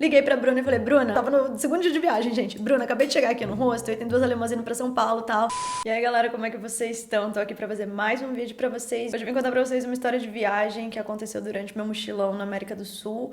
Liguei pra Bruna e falei, Bruna, tava no segundo dia de viagem, gente. Bruna, acabei de chegar aqui no hostel e tem 2 alemãs indo pra São Paulo e tal. E aí, galera, como é que vocês estão? Tô aqui pra fazer mais um vídeo pra vocês. Hoje eu vim contar pra vocês uma história de viagem que aconteceu durante meu mochilão na América do Sul.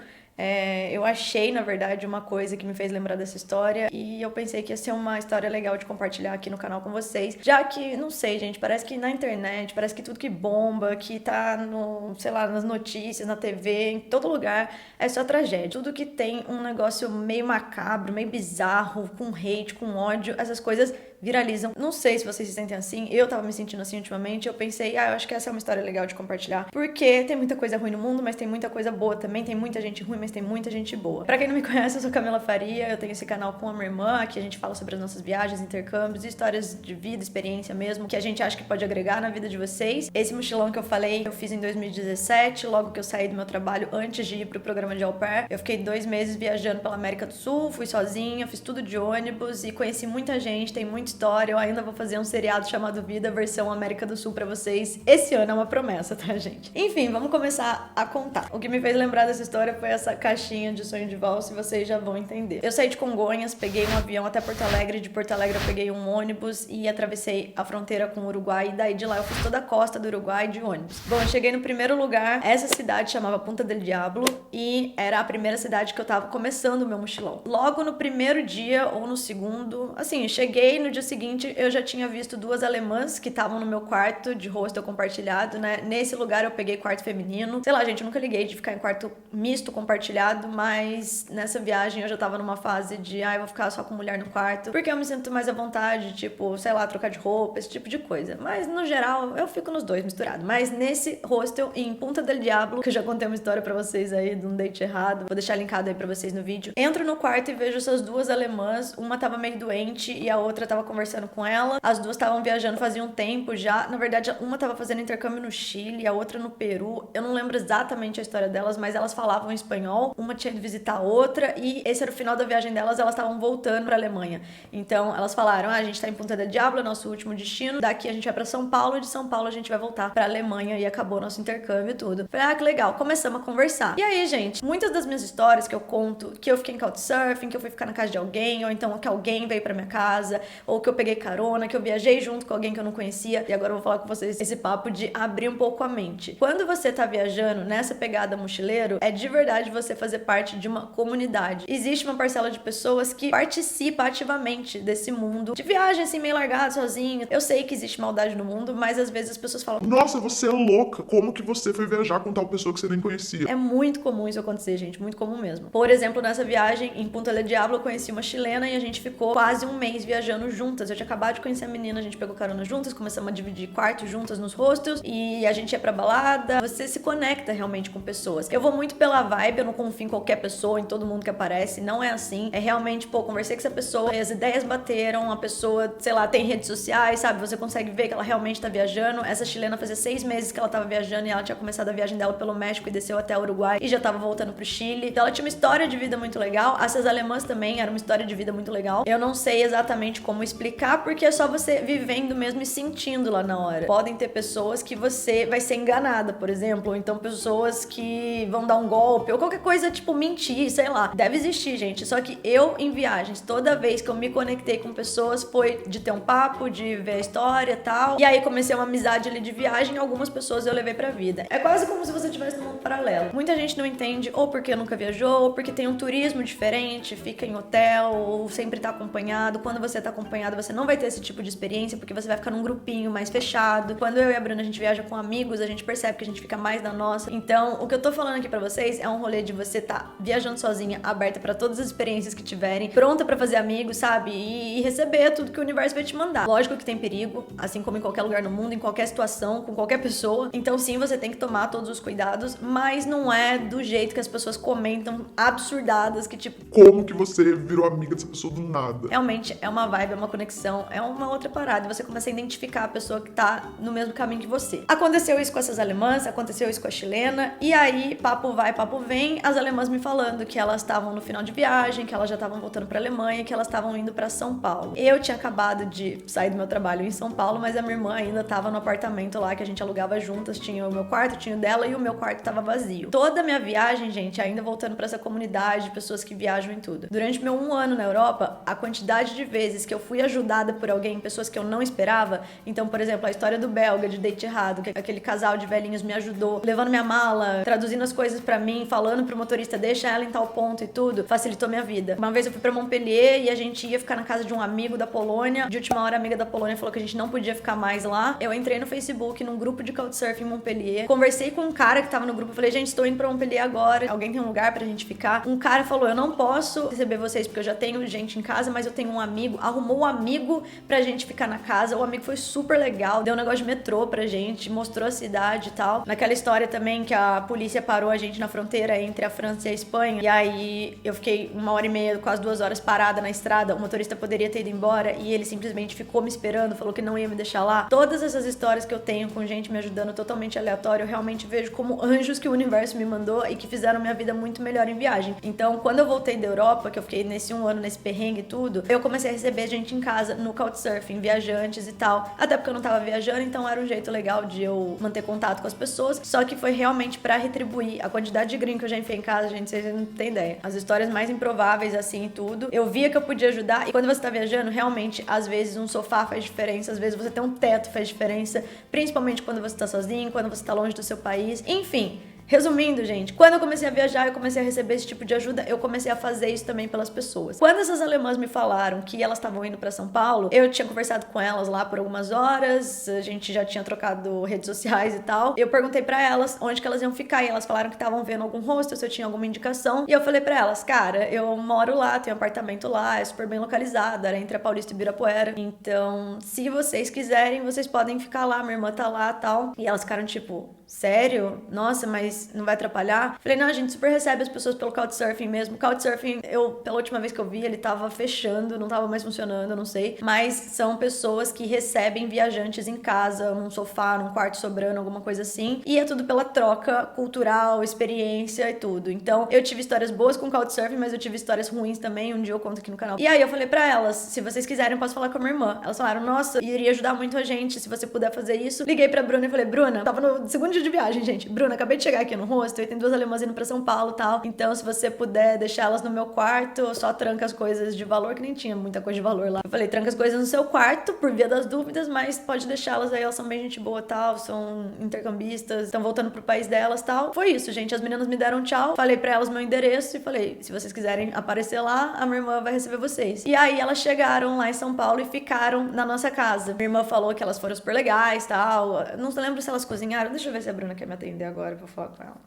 Eu achei, na verdade, uma coisa que me fez lembrar dessa história e eu pensei que ia ser uma história legal de compartilhar aqui no canal com vocês, já que, não sei, gente, parece que na internet, parece que tudo que bomba, que tá no, sei lá, nas notícias, na TV, em todo lugar, é só tragédia. Tudo que tem um negócio meio macabro, meio bizarro, com hate, com ódio, essas coisas viralizam. Não sei se vocês se sentem assim, eu tava me sentindo assim ultimamente, eu pensei, eu acho que essa é uma história legal de compartilhar, porque tem muita coisa ruim no mundo, mas tem muita coisa boa também, tem muita gente ruim, mas tem muita gente boa. Pra quem não me conhece, eu sou Camila Faria, eu tenho esse canal com a minha irmã, aqui a gente fala sobre as nossas viagens, intercâmbios, histórias de vida, experiência mesmo, que a gente acha que pode agregar na vida de vocês. Esse mochilão que eu falei, eu fiz em 2017, logo que eu saí do meu trabalho, antes de ir pro programa de au pair, eu fiquei 2 meses viajando pela América do Sul, fui sozinha, fiz tudo de ônibus e conheci muita gente, tem muita história. Eu ainda vou fazer um seriado chamado Vida, versão América do Sul pra vocês. Esse ano é uma promessa, tá, gente? Enfim, vamos começar a contar. O que me fez lembrar dessa história foi essa caixinha de sonho de valsa e vocês já vão entender. Eu saí de Congonhas, peguei um avião até Porto Alegre, de Porto Alegre eu peguei um ônibus e atravessei a fronteira com o Uruguai, e daí de lá eu fiz toda a costa do Uruguai de ônibus. Bom, eu cheguei no primeiro lugar, essa cidade chamava Punta del Diablo e era a primeira cidade que eu tava começando o meu mochilão. Logo no primeiro dia ou no segundo, assim, cheguei no dia seguinte, eu já tinha visto 2 alemãs que estavam no meu quarto de hostel compartilhado, né? Nesse lugar eu peguei quarto feminino. Sei lá, gente, eu nunca liguei de ficar em quarto misto compartilhado, mas nessa viagem eu já tava numa fase de, eu vou ficar só com mulher no quarto, porque eu me sinto mais à vontade, tipo, sei lá, trocar de roupa, esse tipo de coisa. Mas no geral, eu fico nos dois misturado. Mas nesse hostel em Punta del Diablo, que eu já contei uma história pra vocês aí de um date errado, vou deixar linkado aí pra vocês no vídeo. Entro no quarto e vejo essas 2 alemãs, uma tava meio doente e a outra tava conversando com ela. As duas estavam viajando fazia um tempo já. Na verdade, uma tava fazendo intercâmbio no Chile, a outra no Peru. Eu não lembro exatamente a história delas, mas elas falavam espanhol. Uma tinha ido visitar a outra e esse era o final da viagem delas, elas estavam voltando pra Alemanha. Então, elas falaram, a gente tá em Punta del Diablo, é nosso último destino. Daqui a gente vai pra São Paulo, de São Paulo a gente vai voltar pra Alemanha e acabou nosso intercâmbio e tudo. Falei, que legal. Começamos a conversar. E aí, gente, muitas das minhas histórias que eu conto, que eu fiquei em couchsurfing, que eu fui ficar na casa de alguém, ou então que alguém veio pra minha casa, ou que eu peguei carona, que eu viajei junto com alguém que eu não conhecia, e agora eu vou falar com vocês esse papo de abrir um pouco a mente. Quando você tá viajando nessa pegada mochileiro, é de verdade você fazer parte de uma comunidade. Existe uma parcela de pessoas que participa ativamente desse mundo de viagem assim, meio largado, sozinho. Eu sei que existe maldade no mundo, mas às vezes as pessoas falam, nossa, você é louca, como que você foi viajar com tal pessoa que você nem conhecia? É muito comum isso acontecer, gente, muito comum mesmo. Por exemplo, nessa viagem em Punta del Diablo, eu conheci uma chilena e a gente ficou quase um mês viajando juntas. Eu tinha acabado de conhecer a menina, a gente pegou carona juntas, começamos a dividir quarto juntas nos hostels e a gente ia pra balada. Você se conecta realmente com pessoas. Eu vou muito pela vibe, eu não confio em qualquer pessoa, em todo mundo que aparece, não é assim. É realmente, conversei com essa pessoa, as ideias bateram, a pessoa, sei lá, tem redes sociais, sabe? Você consegue ver que ela realmente tá viajando. Essa chilena fazia 6 meses que ela tava viajando e ela tinha começado a viagem dela pelo México e desceu até o Uruguai e já tava voltando pro Chile. Então ela tinha uma história de vida muito legal. Essas alemãs também era uma história de vida muito legal. Eu não sei exatamente como explicar, porque é só você vivendo mesmo e sentindo lá na hora. Podem ter pessoas que você vai ser enganada, por exemplo, ou então pessoas que vão dar um golpe, ou qualquer coisa, tipo, mentir, sei lá. Deve existir, gente. Só que eu, em viagens, toda vez que eu me conectei com pessoas, foi de ter um papo, de ver a história e tal. E aí comecei uma amizade ali de viagem, algumas pessoas eu levei pra vida. É quase como se você estivesse num mundo paralelo. Muita gente não entende, ou porque nunca viajou, ou porque tem um turismo diferente, fica em hotel, ou sempre tá acompanhado. Quando você tá acompanhado, você não vai ter esse tipo de experiência, porque você vai ficar num grupinho mais fechado. Quando eu e a Bruna a gente viaja com amigos, a gente percebe que a gente fica mais na nossa. Então, o que eu tô falando aqui pra vocês é um rolê de você tá viajando sozinha, aberta pra todas as experiências que tiverem, pronta pra fazer amigos, sabe? E receber tudo que o universo vai te mandar. Lógico que tem perigo, assim como em qualquer lugar no mundo, em qualquer situação, com qualquer pessoa. Então, sim, você tem que tomar todos os cuidados, mas não é do jeito que as pessoas comentam, absurdadas, que tipo, como que você virou amiga dessa pessoa do nada? Realmente é uma vibe, é uma uma conexão, é uma outra parada. E você começa a identificar a pessoa que tá no mesmo caminho que você. Aconteceu isso com essas alemãs, aconteceu isso com a chilena, e aí, papo vai, papo vem, as alemãs me falando que elas estavam no final de viagem, que elas já estavam voltando pra Alemanha, que elas estavam indo pra São Paulo. Eu tinha acabado de sair do meu trabalho em São Paulo, mas a minha irmã ainda tava no apartamento lá que a gente alugava juntas, tinha o meu quarto, tinha o dela, e o meu quarto tava vazio. Toda a minha viagem, gente, ainda voltando pra essa comunidade de pessoas que viajam e tudo. Durante meu 1 ano na Europa, a quantidade de vezes que eu fui ajudada por alguém, pessoas que eu não esperava, então, por exemplo, a história do belga, de date errado, que aquele casal de velhinhos me ajudou, levando minha mala, traduzindo as coisas pra mim, falando pro motorista, deixa ela em tal ponto e tudo, facilitou minha vida. Uma vez eu fui pra Montpellier e a gente ia ficar na casa de um amigo da Polônia. De última hora, a amiga da Polônia falou que a gente não podia ficar mais lá. Eu entrei no Facebook, num grupo de Couchsurfing em Montpellier, conversei com um cara que tava no grupo, falei, gente, estou indo pra Montpellier agora, alguém tem um lugar pra gente ficar? Um cara falou, eu não posso receber vocês porque eu já tenho gente em casa, mas eu tenho um amigo, arrumou um amigo pra gente ficar na casa. O amigo foi super legal, deu um negócio de metrô pra gente, mostrou a cidade e tal. Naquela história também que a polícia parou a gente na fronteira entre a França e a Espanha, e aí eu fiquei 1h30, quase 2 horas parada na estrada. O motorista poderia ter ido embora e ele simplesmente ficou me esperando, falou que não ia me deixar lá. Todas essas histórias que eu tenho com gente me ajudando totalmente aleatório, eu realmente vejo como anjos que o universo me mandou e que fizeram minha vida muito melhor em viagem. Então, quando eu voltei da Europa, que eu fiquei nesse 1 ano, nesse perrengue e tudo, eu comecei a receber gente em casa no Couchsurfing, viajantes e tal. Até porque eu não tava viajando, então era um jeito legal de eu manter contato com as pessoas. Só que foi realmente pra retribuir a quantidade de gringo que eu já enfiei em casa, gente, vocês não têm ideia. As histórias mais improváveis, assim, e tudo. Eu via que eu podia ajudar. E quando você tá viajando, realmente, às vezes um sofá faz diferença, às vezes você ter um teto faz diferença, principalmente quando você tá sozinho, quando você tá longe do seu país. Enfim, resumindo, gente, quando eu comecei a viajar, eu comecei a receber esse tipo de ajuda, eu comecei a fazer isso também pelas pessoas. Quando essas alemãs me falaram que elas estavam indo pra São Paulo, eu tinha conversado com elas lá por algumas horas, a gente já tinha trocado redes sociais e tal. Eu perguntei pra elas onde que elas iam ficar e elas falaram que estavam vendo algum hostel, se eu tinha alguma indicação. E eu falei pra elas, cara, eu moro lá, tenho um apartamento lá, é super bem localizado, era entre a Paulista e Ibirapuera. Então, se vocês quiserem, vocês podem ficar lá, minha irmã tá lá e tal. E elas ficaram tipo, sério? Nossa, mas não vai atrapalhar? Falei, não, a gente super recebe as pessoas pelo Couchsurfing mesmo. Couchsurfing, pela última vez que eu vi, ele tava fechando, não tava mais funcionando, eu não sei. Mas são pessoas que recebem viajantes em casa, num sofá, num quarto sobrando, alguma coisa assim. E é tudo pela troca cultural, experiência e tudo. Então, eu tive histórias boas com Couchsurfing, mas eu tive histórias ruins também. Um dia eu conto aqui no canal. E aí eu falei pra elas, se vocês quiserem, eu posso falar com a minha irmã. Elas falaram, nossa, iria ajudar muito a gente se você puder fazer isso. Liguei pra Bruna e falei, Bruna, tava no segundo dia de viagem, gente. Bruna, acabei de chegar aqui no hostel e tem 2 alemãs indo pra São Paulo e tal. Então, se você puder deixar elas no meu quarto, só tranca as coisas de valor, que nem tinha muita coisa de valor lá. Eu falei, tranca as coisas no seu quarto, por via das dúvidas, mas pode deixá-las aí, elas são bem gente boa e tal, são intercambistas, estão voltando pro país delas e tal. Foi isso, gente. As meninas me deram tchau, falei pra elas meu endereço e falei, se vocês quiserem aparecer lá, a minha irmã vai receber vocês. E aí, elas chegaram lá em São Paulo e ficaram na nossa casa. Minha irmã falou que elas foram super legais e tal. Não lembro se elas cozinharam. Deixa eu ver se a Bruna quer me atender agora, eu vou falar com ela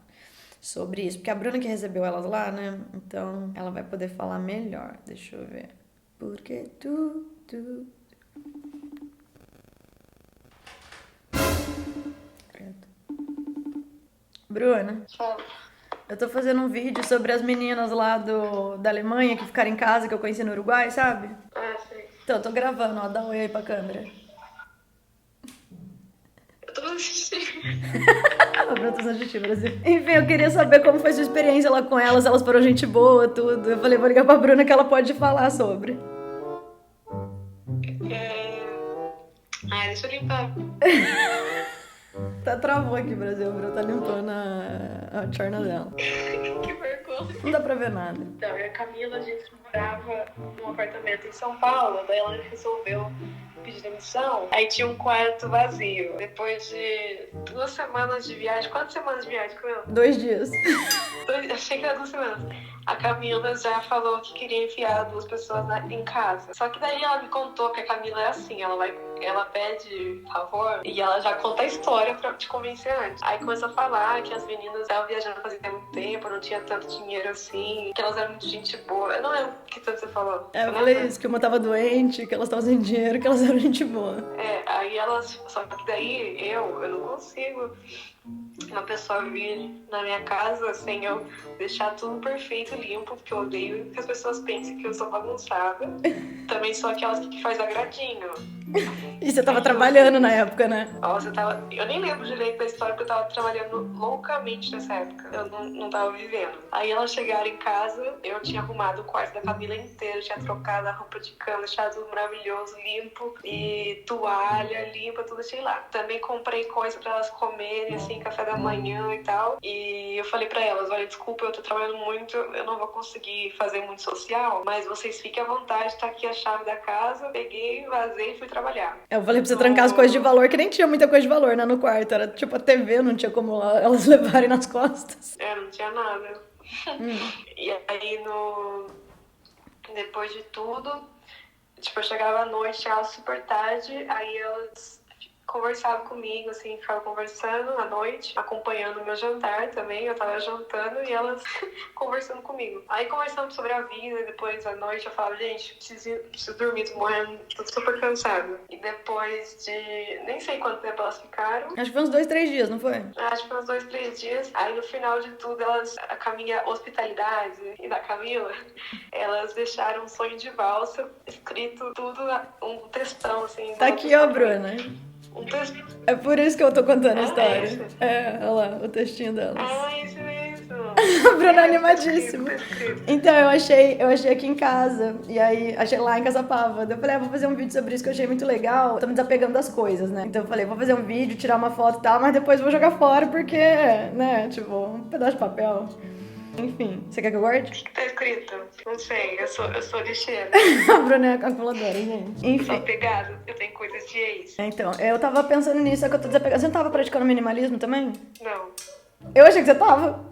sobre isso, porque a Bruna que recebeu elas lá, né? Então ela vai poder falar melhor. Deixa eu ver. Porque tu... Bruna, eu tô fazendo um vídeo sobre as meninas lá da Alemanha que ficaram em casa, que eu conheci no Uruguai, sabe? Ah, sei. Então, eu tô gravando, ó, dá um oi aí pra câmera. Eu tô assistindo. Produção de Brasil. Enfim, eu queria saber como foi sua experiência lá com elas, elas foram gente boa, tudo. Eu falei, vou ligar pra Bruna que ela pode falar sobre. Deixa eu limpar. Tá, travou aqui, Brasil. A Bruna tá limpando a chorna dela. Que vergonha. Não dá pra ver nada. Então, eu e a Camila, a gente morava num apartamento em São Paulo, daí ela resolveu pedir demissão, aí tinha um quarto vazio. Depois de 2 semanas de viagem, quantas semanas de viagem, Camila? 2 dias. Achei que era 2 semanas. A Camila já falou que queria enfiar 2 pessoas em casa. Só que daí ela me contou que a Camila é assim, ela pede favor e ela já conta a história pra te convencer antes. Aí começou a falar que as meninas estavam viajando fazia muito tempo, não tinha tanto dinheiro assim, que elas eram muito gente boa. Eu não lembro o que tanto você falou. Eu falei isso, que uma tava doente, que elas estavam sem dinheiro, que elas eram gente boa. Aí elas... Só que daí eu não consigo uma pessoa vir na minha casa sem eu deixar tudo perfeito e limpo, porque eu odeio que as pessoas pensem que eu sou bagunçada. Também sou aquelas que faz agradinho. E você tava trabalhando na época, né? Nossa, eu nem lembro direito da história, porque eu tava trabalhando loucamente nessa época. Eu não tava vivendo. Aí elas chegaram em casa, eu tinha arrumado o quarto da Camila inteiro, tinha trocado a roupa de cama, deixado tudo maravilhoso, limpo, e toalha limpa, tudo sei lá. Também comprei coisa pra elas comerem, assim, café da manhã e tal. E eu falei pra elas, olha, desculpa, eu tô trabalhando muito, eu não vou conseguir fazer muito social, mas vocês fiquem à vontade, tá aqui a chave da casa. Peguei, vazei e fui trabalhar. Eu falei pra você trancar as coisas de valor, que nem tinha muita coisa de valor, né, no quarto. Era tipo a TV, não tinha como elas levarem nas costas. Não tinha nada. E aí, depois de tudo, tipo, eu chegava à noite, chegava super tarde, aí elas conversavam comigo, assim, ficavam conversando à noite, acompanhando o meu jantar também, eu tava jantando e elas conversando comigo. Aí conversando sobre a vida, depois à noite eu falava, gente, preciso dormir, tô morrendo, tô super cansada. E depois de, nem sei quanto tempo elas ficaram. Acho que foi uns 2, 3 dias, não foi? Acho que foi uns 2, 3 dias. Aí no final de tudo, com a minha hospitalidade e da Camila, elas deixaram um sonho de valsa, escrito tudo, um textão, assim. Tá aqui, ó, Bruna. Um texto. É por isso que eu tô contando a história. Esse? Olha lá, o textinho delas. Isso mesmo. A Bruna é animadíssima. Então, eu achei aqui em casa. E aí, achei lá em Caçapava. Eu falei, vou fazer um vídeo sobre isso que eu achei muito legal. Tô me desapegando das coisas, né? Então eu falei, vou fazer um vídeo, tirar uma foto e tal, mas depois vou jogar fora porque, né, tipo, um pedaço de papel. Enfim, você quer que eu guarde? O que tá escrito? Não sei, eu sou lixeira. A Bruna é a calculadora, gente. Eu sou Enfim. pegada, eu tenho coisas de ex. Então, eu tava pensando nisso, só que eu tô desapegada. Você não tava praticando minimalismo também? Não. Eu achei que você tava.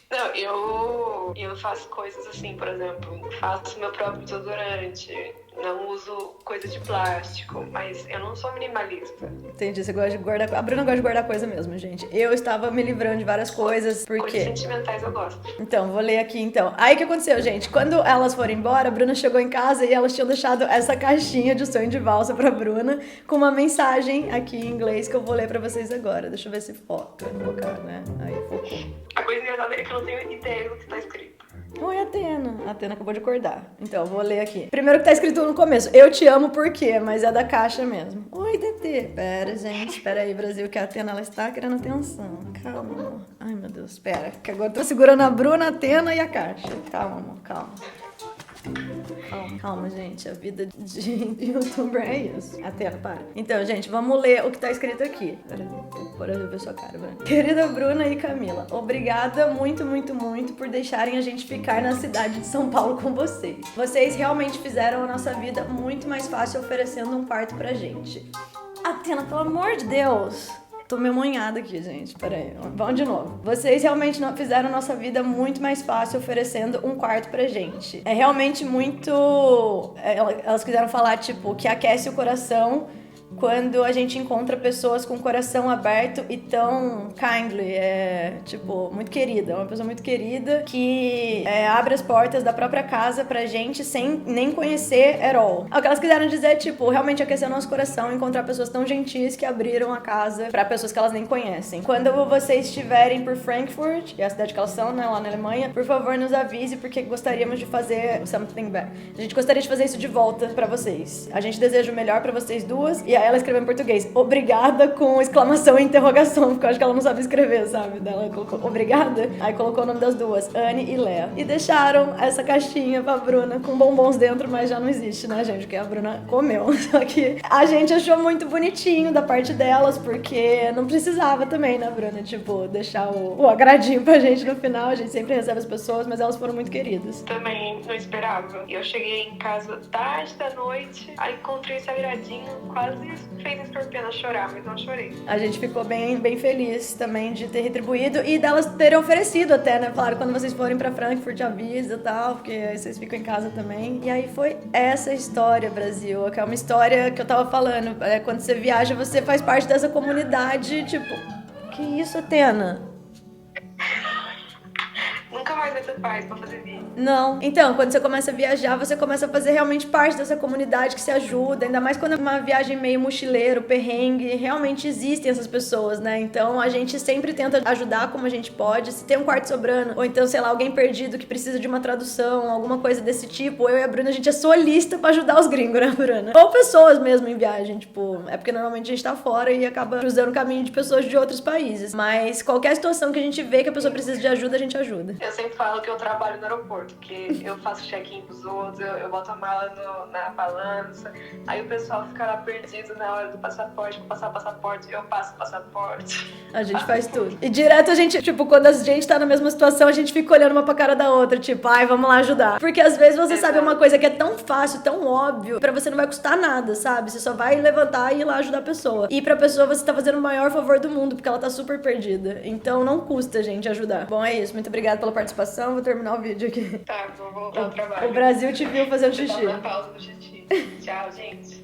Não, eu faço coisas assim, por exemplo, faço meu próprio desodorante, não uso coisa de plástico, mas eu não sou minimalista. Entendi, você gosta de guardar... A Bruna gosta de guardar coisa mesmo, gente. Eu estava me livrando de várias coisas, Coisas porque... sentimentais eu gosto. Então, vou ler aqui, então. Aí, o que aconteceu, gente? Quando elas foram embora, a Bruna chegou em casa e elas tinham deixado essa caixinha de sonho de valsa pra Bruna, com uma mensagem aqui em inglês que eu vou ler pra vocês agora. Deixa eu ver se foca. Focar, né? Aí, focou. A coisa engraçada é que eu não tenho ideia do que tá escrito. Oi, Atena. A Atena acabou de acordar. Então, vou ler aqui. Primeiro que tá escrito no começo. Eu te amo por quê? Mas é da caixa mesmo. Oi, TT. Pera, gente. Espera aí, Brasil, que a Atena, ela está querendo atenção. Calma, amor. Ai, meu Deus. Espera. Que agora eu tô segurando a Bruna, a Atena e a caixa. Calma, amor. Calma. Calma, gente. A vida de youtuber é isso. Atena, para. Então, gente, vamos ler o que tá escrito aqui. Bora ver sua cara, Bruna. Querida Bruna e Camila, obrigada muito, muito, muito por deixarem a gente ficar na cidade de São Paulo com vocês. Vocês realmente fizeram a nossa vida muito mais fácil oferecendo um quarto pra gente. Atena, pelo amor de Deus. Tô meio monhada aqui, gente. Pera aí. Vamos de novo. Vocês realmente fizeram a nossa vida muito mais fácil oferecendo um quarto pra gente. É realmente muito... Elas quiseram falar, tipo, que aquece o coração quando a gente encontra pessoas com o coração aberto e tão kindly, tipo, muito querida. Uma pessoa muito querida que abre as portas da própria casa pra gente sem nem conhecer at all. O que elas quiseram dizer, tipo, realmente aquecer o nosso coração, encontrar pessoas tão gentis que abriram a casa pra pessoas que elas nem conhecem. Quando vocês estiverem por Frankfurt, que é a cidade que elas são, né, lá na Alemanha, por favor, nos avise, porque gostaríamos de fazer something back. A gente gostaria de fazer isso de volta pra vocês. A gente deseja o melhor pra vocês duas. E aí ela escreveu em português, obrigada, com exclamação e interrogação, porque eu acho que ela não sabe escrever, sabe? Daí ela colocou obrigada, aí colocou o nome das duas, Anne e Léa. E deixaram essa caixinha pra Bruna com bombons dentro, mas já não existe, né, gente? Porque a Bruna comeu. Só que a gente achou muito bonitinho da parte delas, porque não precisava também, né, Bruna? Tipo, deixar o agradinho pra gente no final. A gente sempre recebe as pessoas, mas elas foram muito queridas. Também não esperava. Eu cheguei em casa tarde da noite, aí encontrei esse agradinho, quase fez a escorpiana chorar, mas não chorei. A gente ficou bem feliz também de ter retribuído e delas terem oferecido até, né? Claro, quando vocês forem pra Frankfurt, avisa e tal, porque aí vocês ficam em casa também. E aí foi essa história, Brasil, que é uma história que eu tava falando. Quando você viaja, você faz parte dessa comunidade, tipo... Que isso, Atena? Nunca mais vai ter faz pra fazer vídeo? Não. Então, quando você começa a viajar, você começa a fazer realmente parte dessa comunidade que se ajuda, ainda mais quando é uma viagem meio mochileiro, perrengue, realmente existem essas pessoas, né? Então, a gente sempre tenta ajudar como a gente pode. Se tem um quarto sobrando, ou então, sei lá, alguém perdido que precisa de uma tradução, alguma coisa desse tipo, eu e a Bruna, a gente é solista pra ajudar os gringos, né, Bruna? Ou pessoas mesmo em viagem, tipo, é porque normalmente a gente tá fora e acaba cruzando o caminho de pessoas de outros países. Mas qualquer situação que a gente vê que a pessoa precisa de ajuda, a gente ajuda. Eu sempre falo que eu trabalho no aeroporto, porque eu faço check-in pros outros, eu boto a mala na balança, aí o pessoal fica lá perdido na hora do passaporte, passar o passaporte, eu passo o passaporte. A gente faz tudo. E direto a gente, tipo, quando a gente tá na mesma situação, a gente fica olhando uma pra cara da outra, tipo, ai, vamos lá ajudar. Porque às vezes você sabe uma coisa que é tão fácil, tão óbvio, pra você não vai custar nada, sabe? Você só vai levantar e ir lá ajudar a pessoa. E pra pessoa você tá fazendo o maior favor do mundo, porque ela tá super perdida. Então não custa, gente, ajudar. Bom, é isso. Muito obrigada pela participação. Vou terminar o vídeo aqui. Tá, vou voltar ao trabalho. O Brasil te viu fazendo xixi. Na pausa do xixi. Tchau, gente.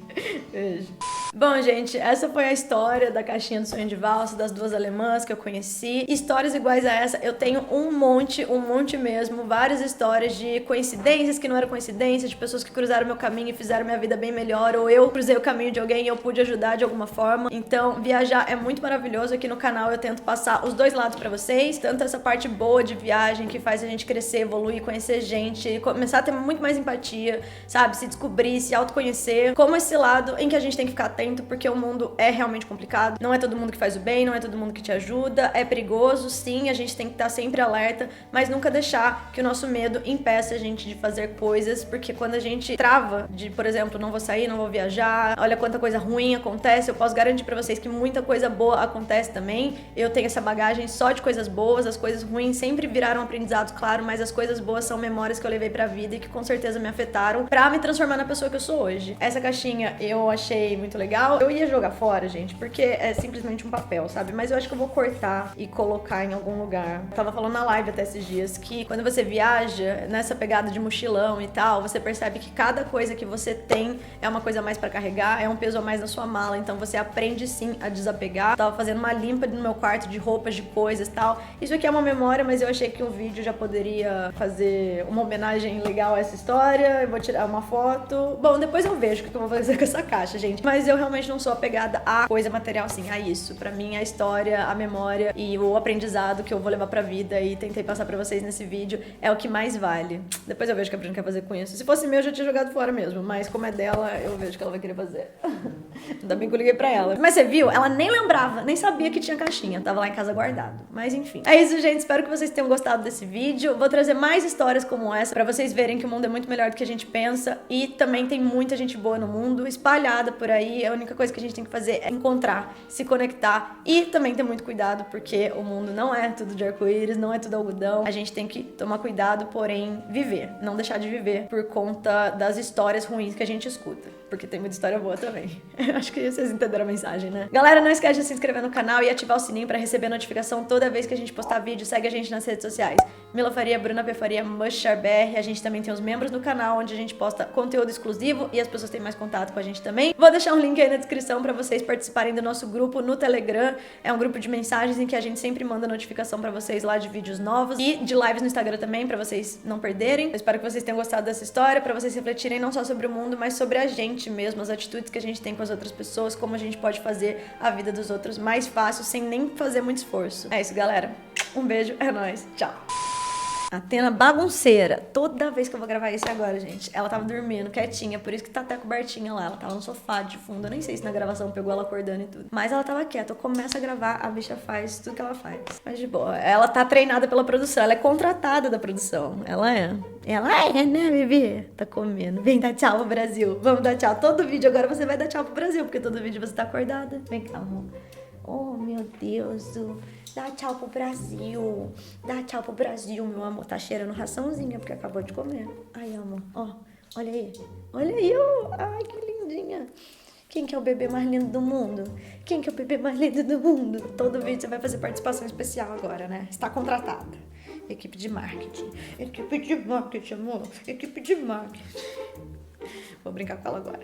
Beijo. Bom, gente, essa foi a história da caixinha do sonho de valsa, das duas alemãs que eu conheci. Histórias iguais a essa, eu tenho um monte mesmo. Várias histórias de coincidências que não eram coincidências, de pessoas que cruzaram meu caminho e fizeram minha vida bem melhor, ou eu cruzei o caminho de alguém e eu pude ajudar de alguma forma. Então, viajar é muito maravilhoso. Aqui no canal eu tento passar os dois lados pra vocês, tanto essa parte boa de viagem que faz a gente crescer, evoluir, conhecer gente, começar a ter muito mais empatia, sabe? Se descobrir, se autoconhecer, como esse lado em que a gente tem que ficar atento, porque o mundo é realmente complicado. Não é todo mundo que faz o bem, não é todo mundo que te ajuda, é perigoso, sim, a gente tem que estar sempre alerta, mas nunca deixar que o nosso medo impeça a gente de fazer coisas, porque quando a gente trava de, por exemplo, não vou sair, não vou viajar, olha quanta coisa ruim acontece, eu posso garantir pra vocês que muita coisa boa acontece também. Eu tenho essa bagagem só de coisas boas, as coisas ruins sempre viraram aprendizados, claro, mas as coisas boas são memórias que eu levei pra vida e que com certeza me afetaram pra me transformar na pessoa que eu sou hoje. Essa caixinha eu achei muito legal. Eu ia jogar fora, gente, porque é simplesmente um papel, sabe? Mas eu acho que eu vou cortar e colocar em algum lugar. Eu tava falando na live até esses dias que quando você viaja nessa pegada de mochilão e tal, você percebe que cada coisa que você tem é uma coisa a mais pra carregar, é um peso a mais na sua mala, então você aprende sim a desapegar. Eu tava fazendo uma limpa no meu quarto de roupas, de coisas e tal. Isso aqui é uma memória, mas eu achei que o vídeo já poderia fazer uma homenagem legal a essa história. Eu vou tirar uma foto. Bom, depois eu vejo o que eu vou fazer com essa caixa, gente. Mas eu realmente não sou apegada a coisa material, assim, a isso. Pra mim, a história, a memória e o aprendizado que eu vou levar pra vida e tentei passar pra vocês nesse vídeo é o que mais vale. Depois eu vejo o que a Bruna quer fazer com isso. Se fosse meu, eu já tinha jogado fora mesmo. Mas como é dela, eu vejo o que ela vai querer fazer. Ainda bem que eu liguei pra ela. Mas você viu? Ela nem lembrava, nem sabia que tinha caixinha. Tava lá em casa guardado. Mas enfim. É isso, gente. Espero que vocês tenham gostado desse vídeo. Vou trazer mais histórias como essa pra vocês verem que o mundo é muito melhor do que a gente pensa. E também tem muita gente boa no mundo, espalhada por aí. A única coisa que a gente tem que fazer é encontrar, se conectar e também ter muito cuidado, porque o mundo não é tudo de arco-íris, não é tudo algodão. A gente tem que tomar cuidado, porém viver. Não deixar de viver por conta das histórias ruins que a gente escuta. Porque tem muita história boa também. Acho que vocês entenderam a mensagem, né? Galera, não esquece de se inscrever no canal e ativar o sininho pra receber notificação toda vez que a gente postar vídeo. Segue a gente nas redes sociais. Mila Faria, Bruna P. Faria, MushRBR. A gente também tem os membros do canal, onde a gente posta conteúdo exclusivo e as pessoas têm mais contato com a gente também. Vou deixar um link aí na descrição pra vocês participarem do nosso grupo no Telegram. É um grupo de mensagens em que a gente sempre manda notificação pra vocês lá de vídeos novos e de lives no Instagram também, pra vocês não perderem. Eu espero que vocês tenham gostado dessa história, pra vocês refletirem não só sobre o mundo, mas sobre a gente mesmo, as atitudes que a gente tem com as outras pessoas, como a gente pode fazer a vida dos outros mais fácil, sem nem fazer muito esforço. É isso, galera. Um beijo, é nóis. Tchau. Atena bagunceira. Toda vez que eu vou gravar isso agora, gente. Ela tava dormindo, quietinha. Por isso que tá até cobertinha lá. Ela tava no sofá de fundo. Eu nem sei se na gravação pegou ela acordando e tudo. Mas ela tava quieta. Eu começo a gravar, a bicha faz tudo que ela faz. Mas de boa. Ela tá treinada pela produção. Ela é contratada da produção. Ela é. Ela é, né, bebê? Tá comendo. Vem dar tchau pro Brasil. Vamos dar tchau. Todo vídeo agora você vai dar tchau pro Brasil. Porque todo vídeo você tá acordada. Vem cá, amor. Oh, meu Deus. Dá tchau pro Brasil. Dá tchau pro Brasil, meu amor. Tá cheirando raçãozinha, porque acabou de comer. Ai, amor. Ó, olha aí. Olha aí, ó. Ai, que lindinha. Quem que é o bebê mais lindo do mundo? Quem que é o bebê mais lindo do mundo? Todo vídeo você vai fazer participação especial agora, né? Está contratada. Equipe de marketing. Equipe de marketing, amor. Equipe de marketing. Vou brincar com ela agora.